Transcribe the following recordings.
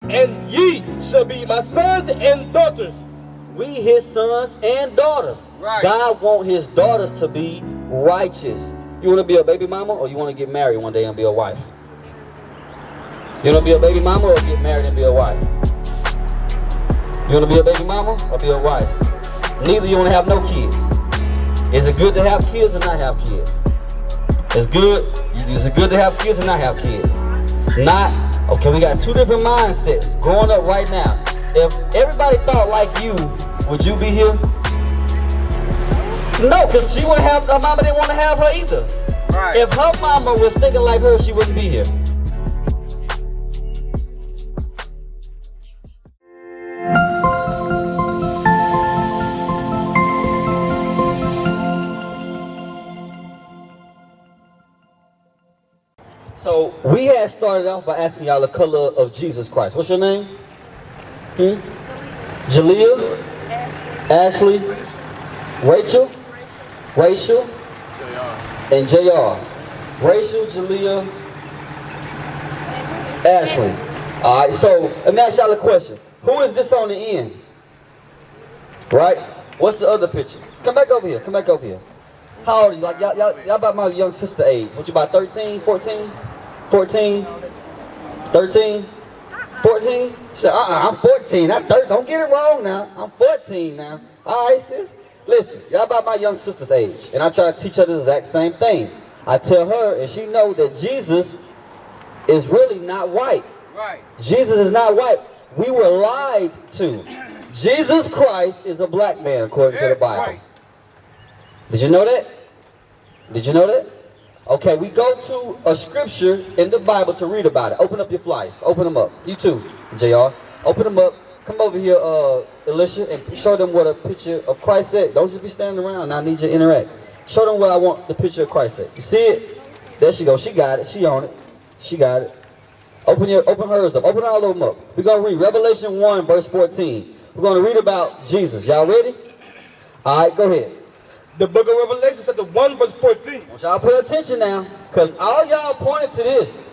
And ye shall be my sons and daughters. We his sons and daughters. Right. God wants his daughters to be righteous. You want to be a baby mama, or you want to get married one day and be a wife? You want to be a baby mama or get married and be a wife? You want to be a baby mama or be a wife? Neither. You want to have no kids. Is it good to have kids or not have kids? It's good. Is it good to have kids or not have kids? Not. Okay, we got two different mindsets growing up right now. If everybody thought like you, would you be here? No, because she wouldn't have, her mama didn't want to have her either. Right. If her mama was thinking like her, she wouldn't be here. So we had started off by asking y'all the color of Jesus Christ. What's your name? Jalea? Ashley? Rachel? And JR. Rachel, Jalea, Ashley. Alright, so let me ask y'all a question. Who is this on the end? Right? What's the other picture? Come back over here. Come back over here. How old are you? Like y'all about my young sister age. What you about 13, 14? 14? 13? 14? She said, I'm 14. Not 13. Don't get it wrong now. I'm 14 now. Alright, sis. Listen, y'all about my young sister's age. And I try to teach her the exact same thing. I tell her, and she knows that Jesus is really not white. Right. Jesus is not white. We were lied to. Jesus Christ is a black man according to the Bible. Right. Did you know that? Did you know that? Okay, we go to a scripture in the Bible to read about it. Open up your flyers. Open them up. You too, JR. Open them up. Come over here, Alicia, and show them what a picture of Christ said. Don't just be standing around. I need you to interact. Show them what I want the picture of Christ said. You see it? There she goes. She got it. She on it. She got it. Open hers up. Open all of them up. We're going to read Revelation 1, verse 14. We're going to read about Jesus. Y'all ready? All right, go ahead. The book of Revelation, chapter 1, verse 14. I want y'all pay attention now, because all y'all pointed to this.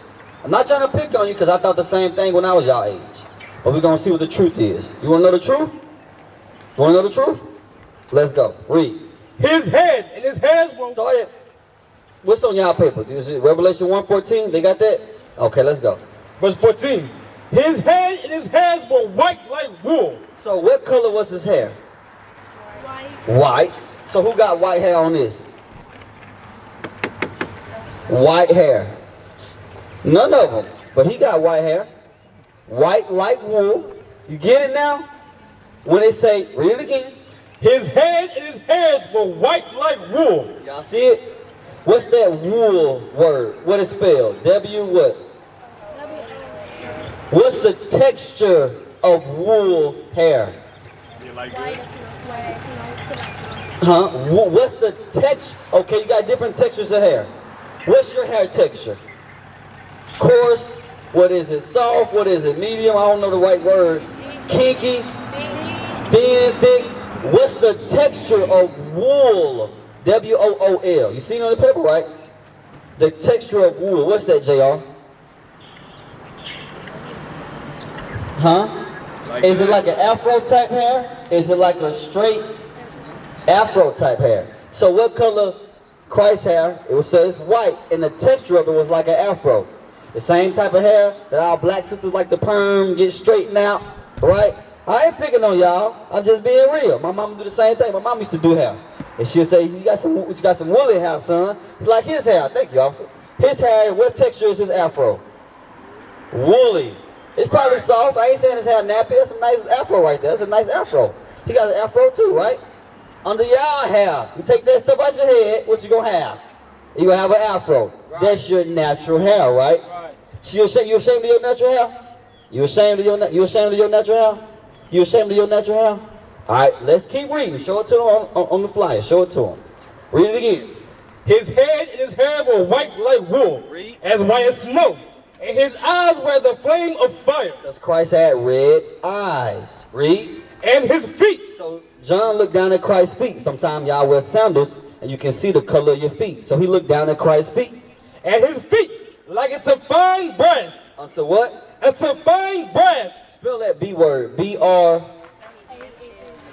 I'm not trying to pick on you, because I thought the same thing when I was y'all age. But we're going to see what the truth is. You want to know the truth? You want to know the truth? Let's go. Read. His head and his hairs were... Start it. What's on y'all paper? Is it Revelation 1:14? They got that? Okay, let's go. Verse 14. His head and his hairs were white like wool. So what color was his hair? White. So who got white hair on this? White hair. None of them. But he got white hair. White like wool. You get it now? When they say, read it again. His head and his hairs were white like wool. Y'all see it? What's that wool word? What is spelled? W what? What's the texture of wool hair? Huh? What's the texture? Okay, you got different textures of hair. What's your hair texture? Coarse? What is it? Soft? What is it? Medium? I don't know the right word. Kinky? Thin and thick? What's the texture of wool? W-O-O-L. You seen it on the paper, right? The texture of wool. What's that, JR? Huh? Is it like an afro type hair? Is it like a straight afro type hair? So what color Christ's hair? It says white, and the texture of it was like an afro. The same type of hair that our black sisters like to perm, get straightened out, right? I ain't picking on y'all. I'm just being real. My mama do the same thing. My mom used to do hair. And she'll say, you got some woolly hair, son. It's like his hair. Thank you, officer. His hair, what texture is his afro? Woolly. It's probably soft. I ain't saying his hair nappy. That's a nice afro right there. That's a nice afro. He got an afro too, right? Under y'all hair. You take that stuff out your head, what you gonna have? You gonna have an afro. Right. That's your natural hair, right? You ashamed of your natural hair? You ashamed of your natural hair? You ashamed of your natural hair? Alright, let's keep reading. Show it to them on the flyer. Show it to them. Read it again. His head and his hair were white like wool. Read. As white as snow. And his eyes were as a flame of fire. Because Christ had red eyes. Read. And his feet. So John looked down at Christ's feet. Sometimes y'all wear sandals and you can see the color of your feet. So he looked down at Christ's feet. And his feet, like it's a fine brass. Unto what? into fine brass. Spell that B word. B-R.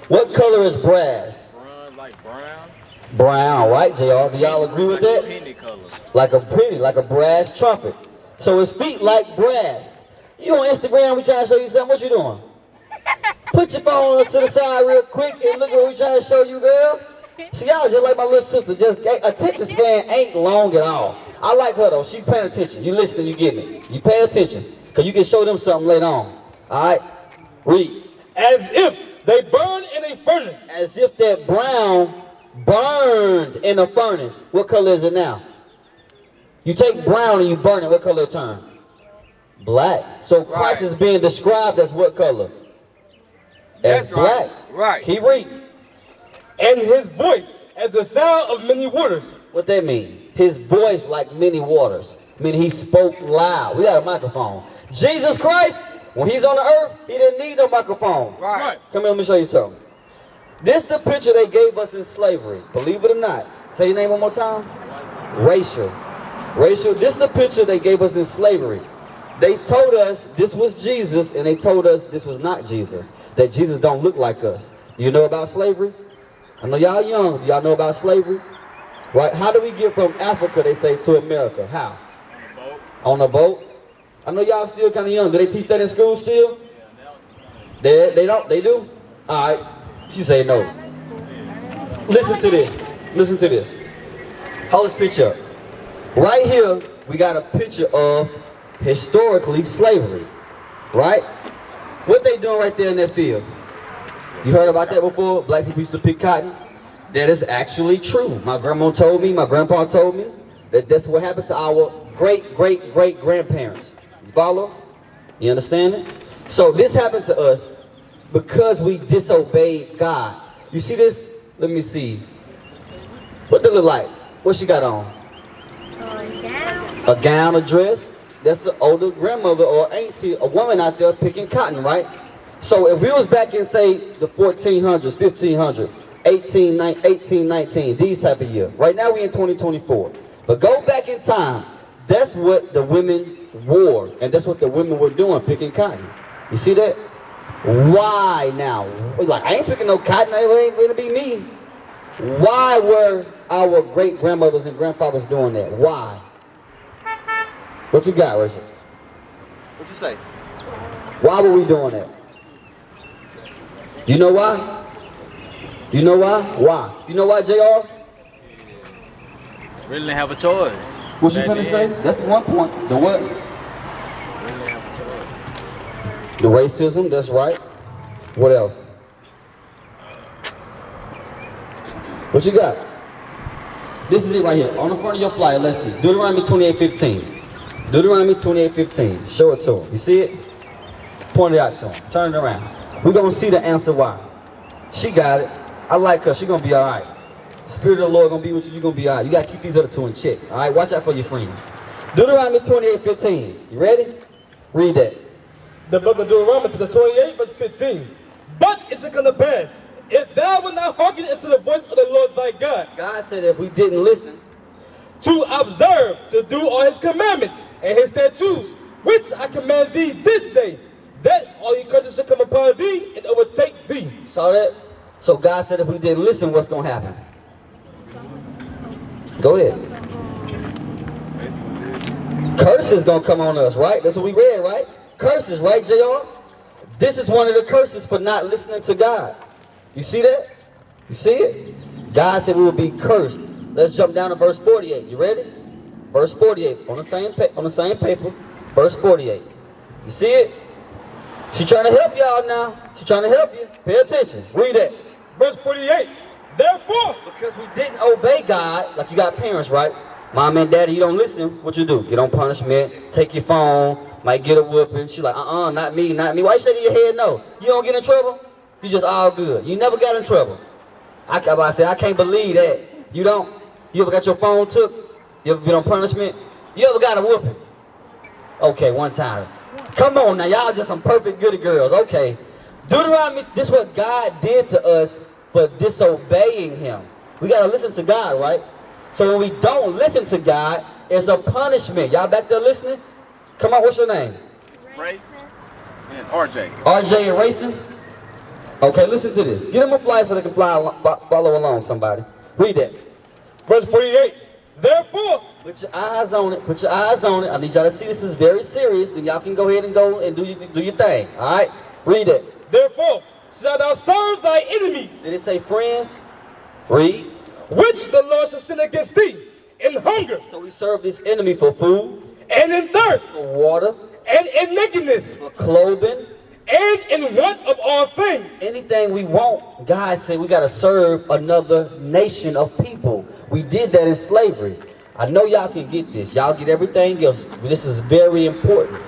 What color is brass? Brown, like brown. Brown, right, JR? Do y'all agree with that? Penny color. Like a brass trumpet. So his feet like brass. You on Instagram, we trying to show you something. What you doing? Put your phone to the side real quick and look at what we trying to show you, girl. See, y'all just like my little sister. Just attention span ain't long at all. I like her though. She's paying attention. You listening, you getting it. You pay attention. Because you can show them something later on. Alright? Read. As if they burn in a furnace. As if that brown burned in a furnace. What color is it now? You take brown and you burn it. What color it turn? Black. So Christ is being described as what color? As black. Right. Keep reading. And his voice as the sound of many waters. What that mean? His voice like many waters. Meaning he spoke loud. We got a microphone. Jesus Christ, when he's on the earth, he didn't need no microphone. Right. Come here, let me show you something. This the picture they gave us in slavery. Believe it or not. Say your name one more time. Racial. Racial. This the picture they gave us in slavery. They told us this was Jesus, and they told us this was not Jesus. That Jesus don't look like us. You know about slavery? I know y'all young. Y'all know about slavery? Right? How do we get from Africa, they say, to America? How? On a boat. I know y'all still kind of young. Do they teach that in school still? They don't? They do? All right. She say no. Listen to this. Listen to this. Hold this picture up. Right here, we got a picture of historically slavery. Right? What they doing right there in that field? You heard about that before? Black people used to pick cotton? That is actually true. My grandma told me, my grandpa told me, that that's what happened to our great-great-great-grandparents. You follow? You understand it? So this happened to us because we disobeyed God. You see this? Let me see. What does it look like? What she got on? A gown, a dress. That's an older grandmother or auntie, a woman out there picking cotton, right? So if we was back in, say, the 1400s, 1500s, 1819, these type of years. Right now we in 2024. But go back in time. That's what the women wore. And that's what the women were doing, picking cotton. You see that? Why now? Like, I ain't picking no cotton. It ain't gonna be me. Why were our great-grandmothers and grandfathers doing that? Why? What you got, Richard? What you say? Why were we doing that? You know why? You know why? Why? You know why, JR? Really didn't have a choice. What you gonna say? That's the one point. The what? Really didn't have a choice. The racism, that's right. What else? What you got? This is it right here. On the front of your flyer, let's see. Deuteronomy 28:15. Deuteronomy 28:15. Show it to him. You see it? Point it out to him. Turn it around. We're gonna see the answer why. She got it. I like her. She gonna be all right. The Spirit of the Lord gonna be with you. You gonna be all right. You gotta keep these other two in check. All right. Watch out for your friends. Deuteronomy 28:15. You ready? Read that. The book of Deuteronomy, the 28, verse 15. But it shall come to pass, if thou wilt not hearken unto the voice of the Lord thy God, God said if we didn't listen, to observe, to do all his commandments and his statutes, which I command thee this day, that all these curses shall come upon thee and overtake thee. saw that? So God said if we didn't listen, what's gonna happen? Go ahead. Curses gonna come on us, right? That's what we read, right? Curses, right, JR? This is one of the curses for not listening to God. You see that? You see it? God said we will be cursed. Let's jump down to verse 48. You ready? Verse 48 on the same paper. Verse 48. You see it? She's trying to help y'all now. She's trying to help you. Pay attention. Read that. Verse 48. Therefore, Because we didn't obey God, like you got parents, right? Mom and daddy, you don't listen. What you do? Get on punishment. Take your phone. Might get a whooping. She's like, not me, not me. Why you say to your head no? You don't get in trouble? You just all good. You never got in trouble. I can't believe that. You don't? You ever got your phone took? You ever been on punishment? You ever got a whooping? Okay, one time. Come on now, y'all just some perfect goody girls. Okay. Deuteronomy, this is what God did to us for disobeying him. We got to listen to God, right? So when we don't listen to God, it's a punishment. Y'all back there listening? Come on, what's your name? Ray, and RJ. RJ and racing? Okay, listen to this. Get them a flag so they can follow along, somebody. Read that. Verse 48. Therefore, Put your eyes on it. Put your eyes on it. I need y'all to see this is very serious. Then y'all can go ahead and do your thing. All right? Read it. therefore, shalt thou serve thy enemies, Did it say friends? Read. which the Lord shall send against thee, in hunger, So we serve this enemy for food, and in thirst, for water, and in nakedness, for clothing, and in want of all things. anything we want. God said we got to serve another nation of people. We did that in slavery. I know y'all can get this. Y'all get everything else. This is very important.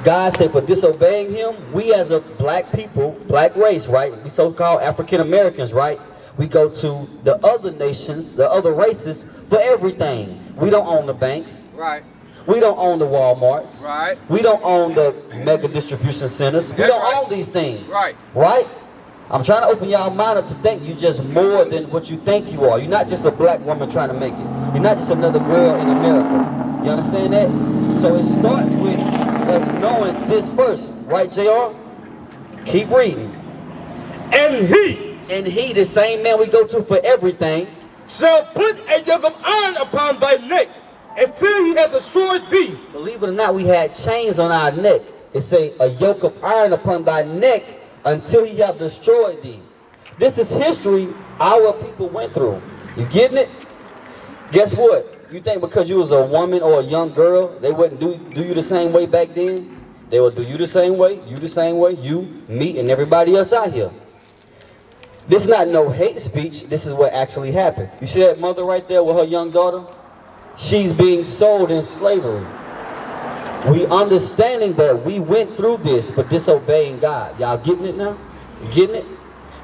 God said for disobeying him, we as a black people, black race, right? We so-called African Americans, right? We go to the other nations, the other races for everything. We don't own the banks. Right. We don't own the Walmarts. Right. We don't own the mega distribution centers. We That's don't right. own these things. Right. Right? I'm trying to open y'all mind up to think you just more than what you think you are. You're not just a black woman trying to make it. You're not just another girl in America. You understand that? So it starts with us knowing this first. Right, JR? Keep reading. And he The same man we go to for everything, shall put a yoke of iron upon thy neck, until he hath destroyed thee. believe it or not, we had chains on our neck. It say, a yoke of iron upon thy neck until he have destroyed thee. This is history our people went through. You getting it? Guess what? You think because you was a woman or a young girl, they wouldn't do you the same way back then? They would do you the same way, you the same way, you, me, and everybody else out here. This is not no hate speech. This is what actually happened. You see that mother right there with her young daughter? She's being sold in slavery. We understanding that we went through this for disobeying God. Y'all getting it now? You getting it?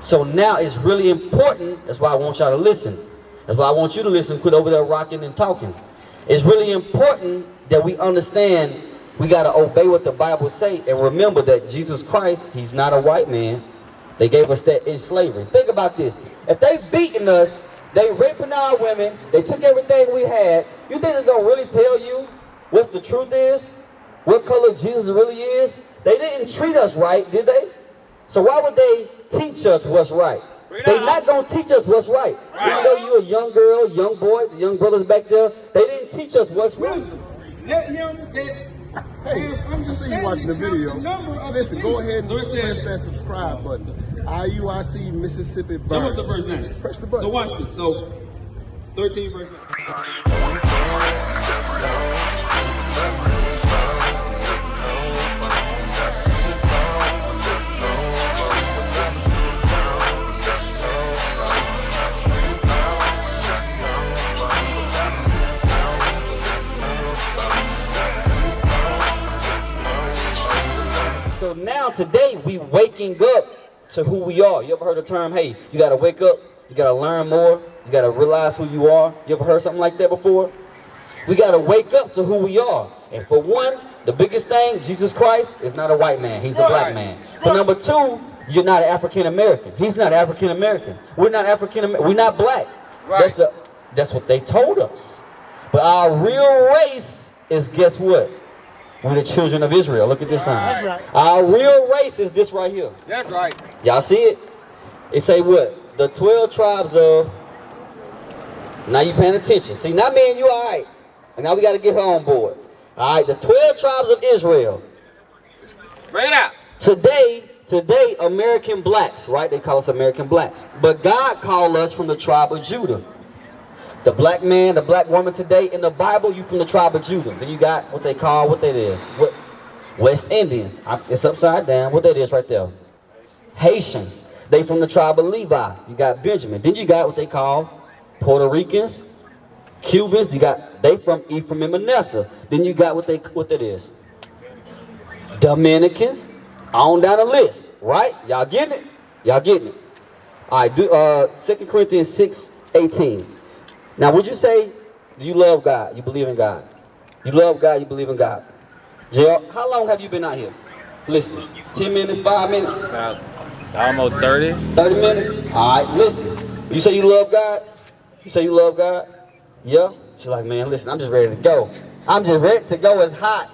So now it's really important. That's why I want y'all to listen. That's why I want you to listen. Quit over there rocking and talking. It's really important that we understand we got to obey what the Bible say. And remember that Jesus Christ, he's not a white man. They gave us that in slavery. Think about this. If they beating us, they raping our women, they took everything we had, you think they're going to really tell you what the truth is? What color Jesus really is? They didn't treat us right, did they? So why would they teach us what's right? They're not going to teach us what's right. Even though you're a young girl, young boy, the young brothers back there, they didn't teach us what's right. Let him that. Hey, I'm just saying you watching the video. Listen, go ahead and press that subscribe button. IUIC Mississippi Burn. Jump up to verse 9. Press the button. So watch this. So 13 verse 9. So now today we waking up to who we are. You ever heard the term, hey, you gotta wake up, you gotta learn more, you gotta realize who you are? You ever heard something like that before? We gotta wake up to who we are. And for one, the biggest thing, Jesus Christ is not a white man, he's a black man. For number two, you're not an African American. He's not African American. We're not African American, we're not black. Right. That's what they told us. But our real race is, guess what? We're the children of Israel. Look at this sign. right. Our real race is this right here. That's right. Y'all see it? It say what? The 12 tribes of... Now you paying attention. See, now me and you all right. And now we got to get her on board. All right, the 12 tribes of Israel. Bring it out. Today, American blacks, right? They call us American blacks. But God called us from the tribe of Judah. The black man, the black woman today, in the Bible, you from the tribe of Judah. Then you got what they call, what that is. What? West Indians. It's upside down. What that is right there. Haitians. They from the tribe of Levi. You got Benjamin. Then you got what they call Puerto Ricans, Cubans. They from Ephraim and Manasseh. Then you got what that is. Dominicans. On down the list. Right? Y'all getting it? Y'all getting it? All right. 2 Corinthians 6:18. Now, would you say, do you love God? You believe in God? You love God, you believe in God. JR, how long have you been out here? Listen, 10 minutes, 5 minutes? About almost 30. 30 minutes? All right, listen. You say you love God? You say you love God? Yeah? She's like, man, listen, I'm just ready to go. I'm just ready to go. It's hot.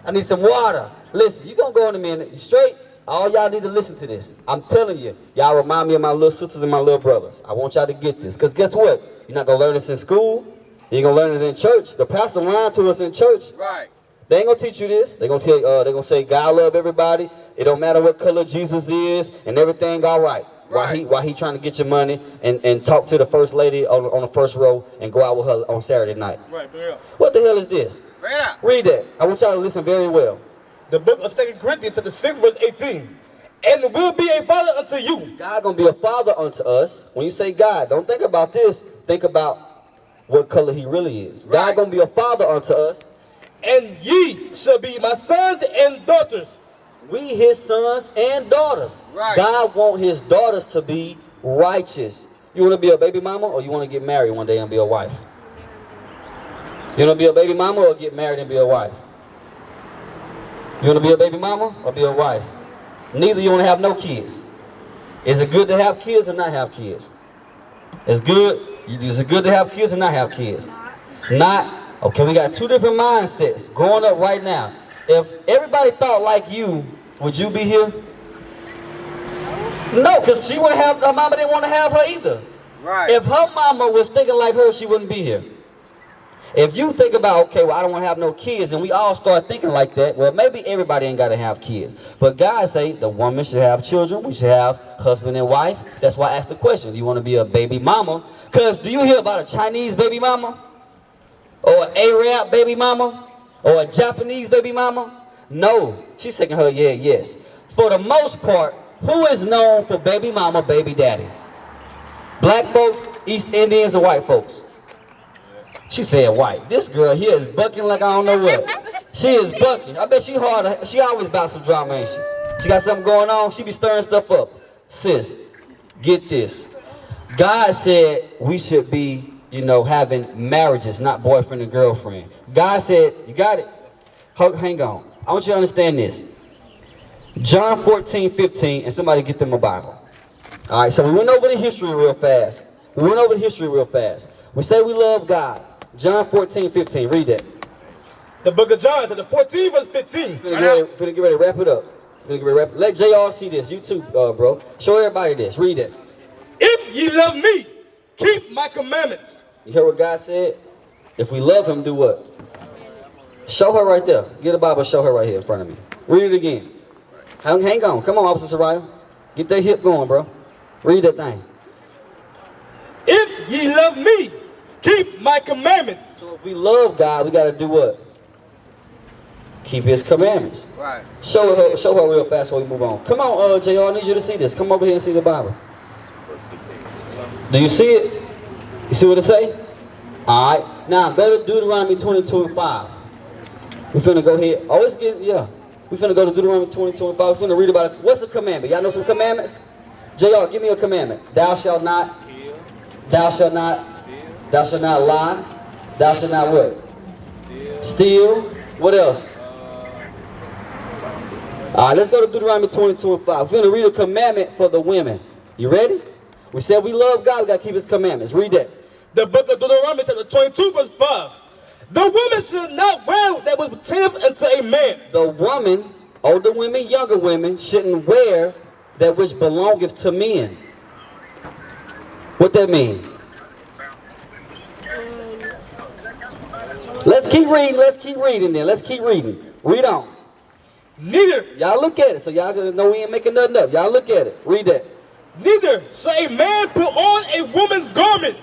I need some water. Listen, you're going to go in a minute. You straight? All y'all need to listen to this. I'm telling you, y'all remind me of my little sisters and my little brothers. I want y'all to get this. Because guess what? You're not going to learn this in school. You ain't going to learn it in church. The pastor lied to us in church. Right. They ain't going to teach you this. They're going to tell you, they're going to say God love everybody. It don't matter what color Jesus is and everything all right. Why he trying to get your money and talk to the first lady on the first row and go out with her on Saturday night. Right, bring it up. What the hell is this? Bring it up. Read that. I want y'all to listen very well. The book of 2 Corinthians chapter 6 verse 18. And will be a father unto you. God gonna be a father unto us. When you say God, don't think about this. Think about what color he really is. Right. God gonna be a father unto us. And ye shall be my sons and daughters. We his sons and daughters. Right. God want his daughters to be righteous. You want to be a baby mama or you want to get married one day and be a wife? You want to be a baby mama or get married and be a wife? You want to be a baby mama or be a wife? Neither. You want to have no kids. Is it good to have kids or not have kids? It's good. Is it good to have kids or not have kids? Not. Okay, we got two different mindsets growing up right now. If everybody thought like you, would you be here? No, because she wouldn't have, her mama didn't want to have her either. Right. If her mama was thinking like her, she wouldn't be here. If you think about, okay, well, I don't want to have no kids, and we all start thinking like that, well, maybe everybody ain't got to have kids. But God say the woman should have children, we should have husband and wife. That's why I asked the question, do you want to be a baby mama? Because do you hear about a Chinese baby mama? Or an Arab baby mama? Or a Japanese baby mama? No. She's shaking her head, yes. For the most part, who is known for baby mama, baby daddy? Black folks, East Indians, and white folks. She said white. This girl here is bucking like I don't know what. She is bucking. I bet she hard. She always about some drama, ain't she? She got something going on. She be stirring stuff up. Sis, get this. God said we should be, having marriages, not boyfriend and girlfriend. God said, you got it? Hang on. I want you to understand this. John 14:15, and somebody get them a Bible. All right, so we went over the history real fast. We say we love God. John 14:15, read that. The book of John, chapter 14, verse 15. Finna get ready to wrap it up. Let JR see this. You too, bro. Show everybody this. Read it. If ye love me, keep my commandments. You hear what God said? If we love him, do what? Show her right there. Get a Bible, show her right here in front of me. Read it again. Hang on. Come on, Officer Soraya. Get that hip going, bro. Read that thing. If ye love me, keep my commandments. So if we love God, we got to do what? Keep his commandments. Right. Show her real fast before we move on. Come on, JR, I need you to see this. Come over here and see the Bible. Do you see it? You see what it say? All right. Now, go to Deuteronomy 22:5. We're finna go here. Oh, it's getting, yeah. We're finna go to Deuteronomy 22:5. We're finna read about it. What's a commandment? Y'all know some commandments? JR, give me a commandment. Thou shalt not. Thou shalt not. Thou shalt not lie. Thou shalt not what? Steal. What else? All right, let's go to Deuteronomy 22:5. We're going to read a commandment for the women. You ready? We said we love God, we got to keep his commandments. Read that. The book of Deuteronomy, chapter 22, verse 5. The woman should not wear that which pertaineth unto a man. The woman, older women, younger women, shouldn't wear that which belongeth to men. What that mean? Let's keep reading then. Let's keep reading. Read on. Neither. Y'all look at it so y'all gonna know we ain't making nothing up. Y'all look at it. Read that. Neither shall a man put on a woman's garment,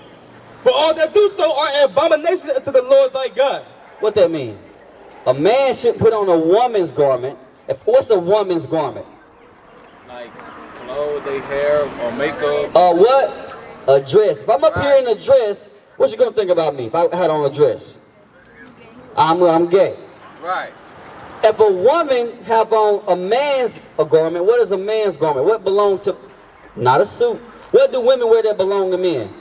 for all that do so are an abomination unto the Lord thy God. What that mean? A man shouldn't put on a woman's garment. What's a woman's garment? Like clothes, their hair, or makeup. What? A dress. If I'm up here in a dress, what you gonna think about me if I had on a dress? I'm gay. Right. If a woman have on a man's garment, what is a man's garment? What belongs to? Not a suit. What do women wear that belong to men?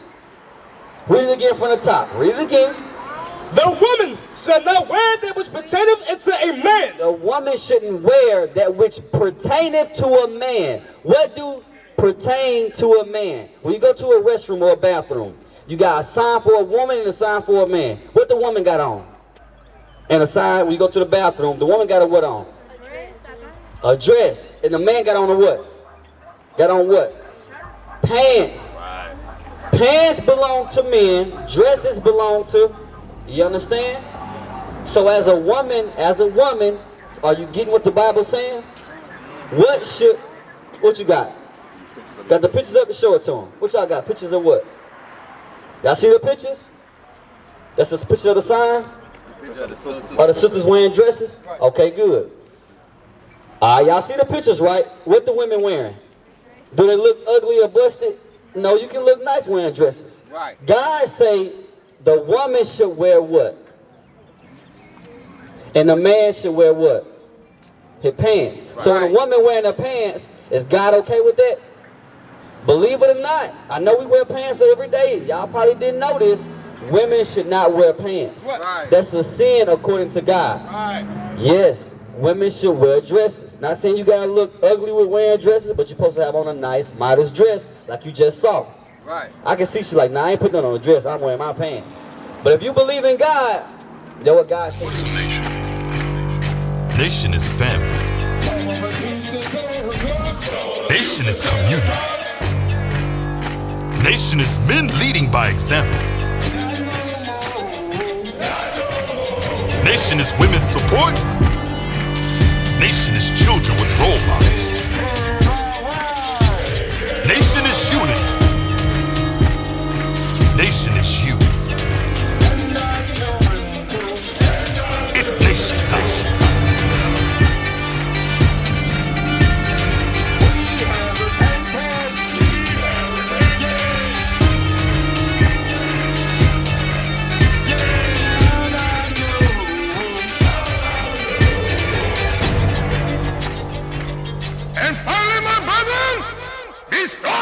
Read it again from the top. Read it again. The woman shall not wear that which pertaineth unto a man. The woman shouldn't wear that which pertaineth to a man. What do pertain to a man? When you go to a restroom or a bathroom, you got a sign for a woman and a sign for a man. What the woman got on? And a sign when you go to the bathroom, the woman got a what on? A dress. And the man got on a what? Got on what? Pants. Right. Pants belong to men. Dresses belong to, you understand? So as a woman, are you getting what the Bible's saying? What you got? Got the pictures up and show it to them. What y'all got? Pictures of what? Y'all see the pictures? That's the picture of the signs? Are the sisters wearing dresses? Okay, good. Y'all see the pictures, right? What the women wearing? Do they look ugly or busted? No, you can look nice wearing dresses. Right. God say the woman should wear what? And the man should wear what? His pants. Right. So when a woman wearing her pants, is God okay with that? Believe it or not, I know we wear pants every day. Y'all probably didn't know this. Women should not wear pants. Right. That's a sin according to God. Right. Yes, women should wear dresses. Not saying you gotta look ugly with wearing dresses, but you're supposed to have on a nice, modest dress like you just saw. Right. I can see she like, nah, I ain't putting on a dress, I'm wearing my pants. But if you believe in God, you know what God says. Nation is family. Nation is community. Nation is men leading by example. Nation is women's support. Nation is children with role models. Nation is unity. Nation is you. It's nation time. And finally, my brethren, be strong.